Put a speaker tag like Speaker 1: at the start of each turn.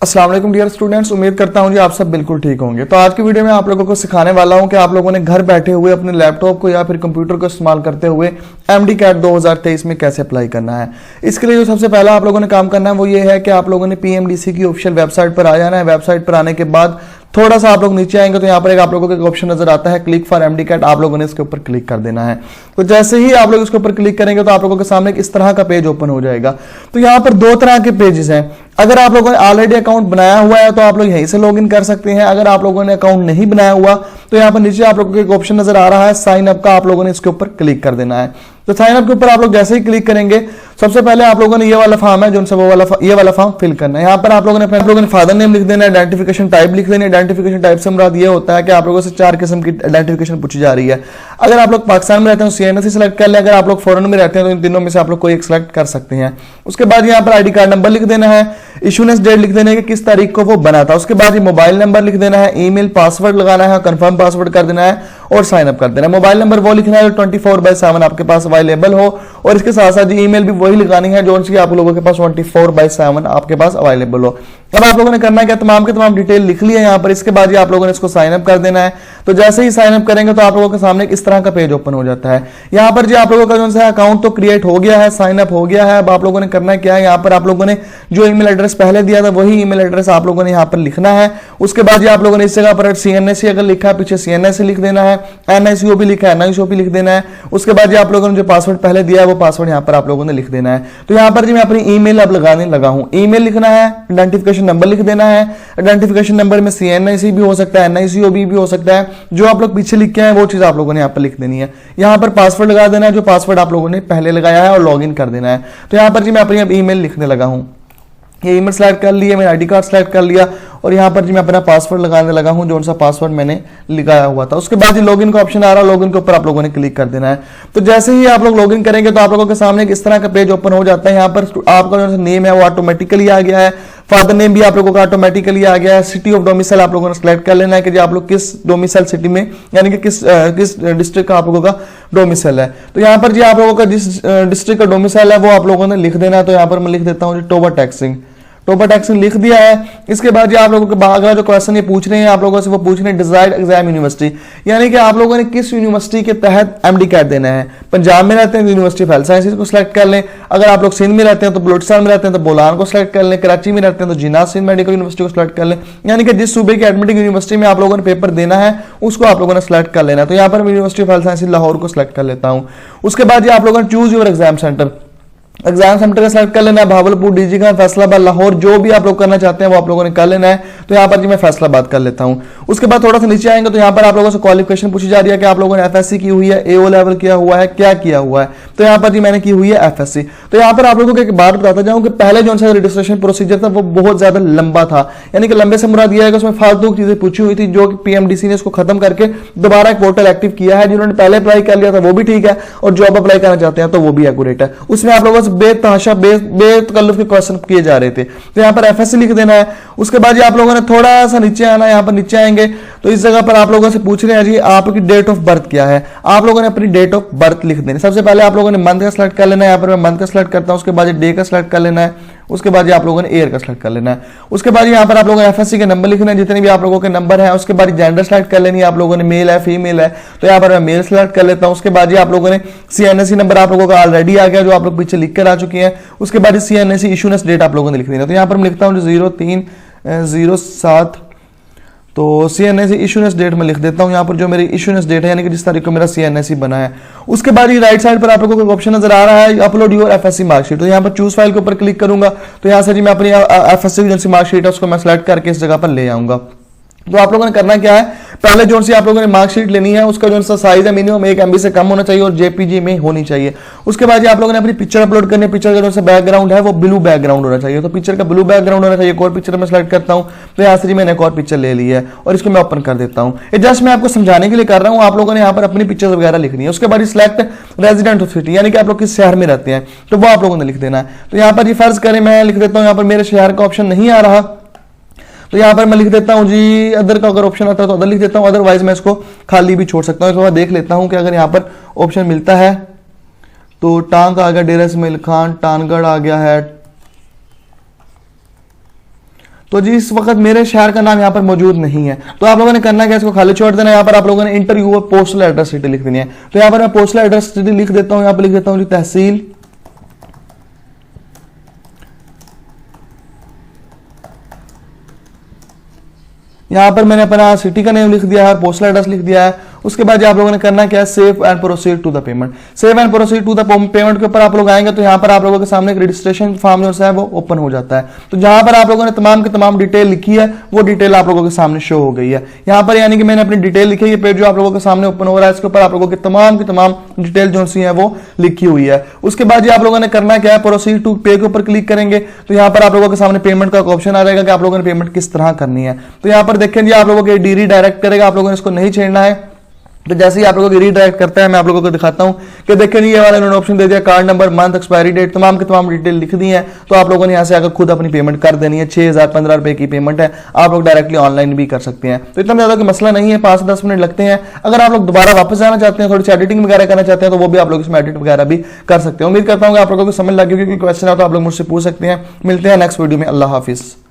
Speaker 1: अस्सलाम वालेकुम dear students, उम्मीद करता हूं जी आप सब बिल्कुल ठीक होंगे। तो आज की वीडियो में आप लोगों को सिखाने वाला हूं कि आप लोगों ने घर बैठे हुए अपने लैपटॉप को या फिर कंप्यूटर को इस्तेमाल करते हुए MD-CAT 2023 में कैसे अप्लाई करना है। इसके लिए जो सबसे पहला आप लोगों ने काम करना है वो ये है कि आप लोगों ने PMDC की ऑफिशियल वेबसाइट पर आ जाना है। वेबसाइट पर आने के बाद थोड़ा सा आप लोग नीचे आएंगे तो यहाँ पर एक आप लोगों को एक ऑप्शन नजर आता है क्लिक फॉर MD-CAT। आप लोगों ने इसके ऊपर क्लिक कर देना है। तो जैसे ही आप लोग इसके ऊपर क्लिक करेंगे तो आप लोगों के सामने इस तरह का पेज ओपन हो जाएगा। तो यहाँ पर दो तरह के पेजेस हैं। अगर आप लोगों ने ऑलरेडी अकाउंट बनाया हुआ है तो आप लोग यहीं से लॉगिन कर सकते हैं। अगर आप लोगों ने अकाउंट नहीं बनाया हुआ तो यहाँ पर नीचे आप लोगों को एक ऑप्शन नजर आ रहा है साइन अप का, आप लोगों ने इसके ऊपर क्लिक कर देना है। तो साइन अप के ऊपर आप लोग जैसे ही क्लिक करेंगे सबसे पहले आप लोगों ने ये वाला फॉर्म है जो ये वाला फॉर्म फिल करना है। यहाँ पर आप लोगों ने फादर नेम लिख देना है, आइडेंटिफिकेशन टाइप लिख देना है। आइडेंटिफिकेशन टाइप से मुराद ये होता है कि आप लोगों से 4 किस्म की आइडेंटिफिकेशन पूछी जा रही है। अगर आप लोग पाकिस्तान में रहते हैं तो CNSE सेलेक्ट कर लें, अगर आप लोग फॉरेन में रहते हैं तो इन तीनों में से आप लोग कोई एक सेलेक्ट कर सकते हैं। उसके बाद यहाँ पर ID कार्ड नंबर लिख देना है, इशूनेस डेट लिख देना है कि किस तारीख को वो बना था। उसके बाद ये मोबाइल नंबर लिख देना है, ईमेल पासवर्ड लगाना है, कंफर्म पासवर्ड कर देना है और साइन अप कर देना है। मोबाइल नंबर वो लिखना है जो 24/7 आपके पास अवेलेबल हो और इसके साथ साथ ईमेल भी वही लगानी है जो आप लोगों के पास 24/7 आपके पास अवेलेबल हो। अब आप लोगों ने करना है क्या, तमाम के तमाम डिटेल लिख लिया यहाँ पर। इसके बाद आप लोगों ने इसको साइन अप कर देना है। तो जैसे ही साइन अप करेंगे तो आप लोगों के सामने इस तरह का पेज ओपन हो जाता है। यहाँ पर आप लोगों का जो है अकाउंट तो क्रिएट हो गया है, साइन अप हो गया है। अब आप लोगों ने करना क्या है, यहाँ पर आप लोगों ने जो ईमेल एड्रेस पहले दिया था वही ईमेल एड्रेस आप लोगों ने यहाँ पर लिखना है। उसके बाद आप लोगों ने इस जगह पर CNSE अगर लिखा है पीछे CNSE लिख देना है, NICOP लिखा है NICOP लिख देना है। उसके बाद आप लोगों ने जो पासवर्ड पहले दिया है वो पासवर्ड यहाँ पर आप लोगों ने लिख देना है। तो यहाँ पर मैं अपनी ईमेल अब लगाने लगा हूँ। ईमेल लिखना है, आइडेंटिफिकेशन नंबर लिख देना है। आइडेंटिफिकेशन नंबर में CNIC भी हो सकता है, NICOB भी हो सकता है। जो आप लोग पीछे लिख के आए वो चीज आप लोगों ने यहाँ पर लिख देनी है। यहाँ पर पासवर्ड लगा देना है जो पासवर्ड आप लोगों ने पहले लगाया है और लॉगिन कर देना है। तो यहाँ पर मैं अपनी अब ईमेल लिखने लगा हूँ। ये ईमेल सेलेक्ट कर लिया, मैंने ID कार्ड सेलेक्ट कर लिया और यहाँ पर मैं अपना पासवर्ड लगाने लगा हूँ जो सा पासवर्ड मैंने लगाया हुआ था। उसके बाद लॉगिन का ऑप्शन आ रहा है, लॉगिन के ऊपर आप लोगों ने क्लिक कर देना है। तो जैसे ही आप लोग लॉगिन करेंगे तो आप लोगों के सामने इस तरह का पेज ओपन हो जाता है। यहाँ पर आपका जो नेम है वो ऑटोमेटिकली आ गया है, फादर नेम भी आप लोगों का ऑटोमेटिकली आ गया है। सिटी ऑफ डोमिसाइल आप लोगों ने सेलेक्ट कर लेना है कि आप लोग किस डोमिसाइल सिटी में यानी कि किस डिस्ट्रिक्ट का आप लोगों का डोमिसाइल है। तो यहाँ पर आप लोगों का जिस डिस्ट्रिक्ट का डोमिसाइल है वो आप लोगों ने लिख देना है। तो यहाँ पर मैं लिख देता हूँ टोबा टैक्सिंग लिख दिया है। इसके बाद आप लोगों के अगला जो क्वेश्चन ये पूछ रहे हैं आप लोगों से वो पूछ रहे हैं डिजायर्ड एग्जाम यूनिवर्सिटी, यानी कि आप लोगों ने किस यूनिवर्सिटी के तहत MD-CAT देना है। पंजाब में रहते हैं तो यूनिवर्सिटी ऑफ हेल्थ साइंसेज को सिलेक्ट कर लें। अगर आप लोग सिंध में रहते हैं तो बलोचिस्तान में रहते हैं तो बोलान को सिलेक्ट कर लें। कराची में रहते हैं तो जिन्ना सिंध मेडिकल यूनिवर्सिटी को सिलेक्ट कर लें। यानी कि जिस सूबे की एडमिटिंग यूनिवर्सिटी में आप लोगों ने पेपर देना है उसको आप लोगों ने सिलेक्ट कर लेना है। तो यहाँ पर मैं university of health sciences Lahore को सिलेक्ट कर लेता हूँ। उसके बाद आप लोगों ने चूज योर एग्जाम सेंटर का सिलेक्ट कर लेना है। भावलपुर, DG खान, फैसलाबाद, लाहौर जो भी आप लोग करना चाहते हैं वो आप लोगों ने कर लेना है। तो यहाँ पर मैं फैसलाबाद कर लेता हूँ। उसके बाद थोड़ा सा नीचे आएंगे तो यहाँ पर आप लोगों से क्वालिफिकेशन पूछी जा रही है कि आप लोगों ने FSC की हुई है, AO लेवल किया हुआ है, क्या किया हुआ है। तो यहाँ पर मैंने की हुई है FSC। तो यहाँ पर आप लोगों को एक बात बताता जाऊँ कि पहले जो सा रजिस्ट्रेशन प्रोसीजर था वो बहुत ज्यादा लंबा था, यानी कि लंबे से मुराद यह है कि उसमें फालतू की चीजें पूछी हुई थी जो कि PMDC ने इसको खत्म करके दोबारा एक पोर्टल एक्टिव किया है। जिन्होंने पहले अप्लाई कर लिया था वो भी ठीक है और जॉब अप्लाई करना चाहते हैं तो वो भी एक्यूरेट है। उसमें आप लोगों से बेतहाशा बेतकल्लुफ के क्वेश्चन किए जा रहे थे। तो यहाँ पर FSC लिख देना है। उसके बाद आप लोगों ने थोड़ा सा नीचे आना है। यहाँ पर नीचे आएंगे तो इस जगह पर आप लोगों से पूछ रहे हैं जी आपकी डेट ऑफ बर्थ क्या है। आप लोगों ने अपनी डेट ऑफ बर्थ लिख देनी। सबसे पहले आप लोगों ने मंथ का सिलेक्ट कर लेना है। यहाँ पर मैं मंथ का सिलेक्ट करता हूँ। उसके बाद डे का सिलेक्ट कर लेना है। उसके बाद आप लोगों ने ईयर का सिलेक्ट कर लेना है। उसके बाद यहाँ पर आप लोगों ने FSC के नंबर लिखना है जितने भी आप लोगों के नंबर हैं। उसके बाद जेंडर सिलेक्ट कर लेनी है आप लोगों ने, मेल है फीमेल है। तो यहाँ पर मैं मेल सिलेक्ट कर लेता हूँ। उसके बाद आप लोगों ने CNSE नंबर आप लोगों का ऑलरेडी आ गया जो आप लोग पीछे लिख कर आ चुके हैं। उसके बाद CNSE इशूनेस डेट आप लोगों ने लिख देना। तो यहाँ पर मैं लिखता हूँ 03/07। तो CNSE इशूनेस डेट में लिख देता हूं। यहाँ पर जो मेरी इशूनेस डेट है यानी कि जिस तारीख को मेरा CNSE बना है। उसके बाद ये राइट साइड पर आप लोगों को ऑप्शन नजर आ रहा है अपलोड योर FSC मार्कशीट। तो यहाँ पर चूज फाइल के ऊपर क्लिक करूंगा तो यहाँ से मैं अपनी FSC की जो मार्कशीट है उसको मैं सिलेक्ट करके इस जगह पर ले आऊंगा। तो आप लोगों ने करना क्या है, पहले जो सी आप लोगों ने मार्कशीट लेनी है उसका जो सा साइज है मिनिमम 1 MB से कम होना चाहिए और JPG में होनी चाहिए। उसके बाद आप लोगों ने अपनी पिक्चर अपलोड करनी है। पिक्चर का जो सा बैकग्राउंड है वो ब्लू बैकग्राउंड होना चाहिए। तो पिक्चर का ब्लू बैकग्राउंड होना चाहिए। एक और पिक्चर में सेलेक्ट करता हूं तो यहाँ से मैंने एक और पिक्चर ले ली है और इसको मैं ओपन कर देता हूं। ये जस्ट मैं आपको समझाने के लिए कर रहा हूं। आप लोगों ने यहाँ पर अपनी पिक्चर्स वगैरह लिखनी है। उसके बाद सिलेक्ट रेजिडेंट ऑफ सिटी यानी कि आप लोग किस शहर में रहते हैं तो वो आप लोगों ने लिख देना है। तो यहाँ पर फर्ज करें मैं लिख देता हूँ, यहाँ पर मेरे शहर का ऑप्शन नहीं आ रहा तो यहाँ पर मैं लिख देता हूँ जी अदर का अगर ऑप्शन आता है तो अदर लिख देता हूँ। अदरवाइज मैं इसको खाली भी छोड़ सकता हूँ। इसके बाद देख लेता हूँ कि अगर यहाँ पर ऑप्शन मिलता है तो टांग आ गया, डेरा इस्माइल खान, टानगढ़ आ गया है, तो जी इस वक्त मेरे शहर का नाम यहाँ पर मौजूद नहीं है, तो आप लोगों ने करना क्या, इसको खाली छोड़ देना। यहाँ पर आप लोगों ने इंटरव्यू और पोस्टल एड्रेस सिटी लिख देनी है। तो यहाँ पर मैं पोस्टल एड्रेस सिटी लिख देता हूँ, यहाँ पर लिख देता हूँ जी तहसील, यहाँ पर मैंने अपना सिटी का नेम लिख दिया है, पोस्टल एड्रेस लिख दिया है। उसके बाद आप लोगों ने करना क्या है, save and proceed to the payment. Save and proceed to the payment के ऊपर आप लोग आएंगे तो यहाँ पर आप लोगों के सामने एक रजिस्ट्रेशन फॉर्म जो है वो ओपन हो जाता है। तो जहां पर आप लोगों ने तमाम की तमाम डिटेल लिखी है वो डिटेल आप लोगों के सामने शो हो गई है। यहाँ पर यानी कि मैंने अपनी डिटेल लिखी है, ये पेज जो आप लोगों के सामने ओपन हो रहा है इसके ऊपर आप लोगों की तमाम डिटेल जो सी है वो लिखी हुई है। उसके बाद आप लोगों ने करना क्या है, प्रोसीड टू पे के ऊपर क्लिक करेंगे तो यहाँ पर आप लोगों के सामने पेमेंट का ऑप्शन आ जाएगा कि आप लोगों ने पेमेंट किस तरह करनी है। तो यहाँ पर देखें जी आप लोगों के डी डायरेक्ट करेगा, आप लोगों ने इसको नहीं छेड़ना है। तो जैसे ही आप लोगों को रीडायरेक्ट करता है मैं आप लोगों को दिखाता हूं कि देखिए ये वाला इन्होंने ऑप्शन दे दिया, card number, month, expiry date, तमाम की तमाम डिटेल लिख दी है। तो आप लोगों ने यहां से आकर खुद अपनी पेमेंट कर देनी है। 6,015 रुपए की पेमेंट है, आप लोग डायरेक्टली ऑनलाइन भी कर सकते हैं। तो इतना ज्यादा कोई मसला नहीं है, 5 से 10 मिनट लगते हैं। अगर आप लोग दोबारा वापस जाना चाहते हैं, थोड़ी सी एडिटिंग वगैरह करना चाहते हैं तो वो भी आप लोग इसमें एडिट वगैरह भी कर सकते हैं। उम्मीद करता हूँ आप लोगों को समझ लगी होगी, कोई क्वेश्चन है तो आप लोग मुझसे पूछ सकते हैं। मिलते हैं नेक्स्ट वीडियो में, अल्लाह हाफिज।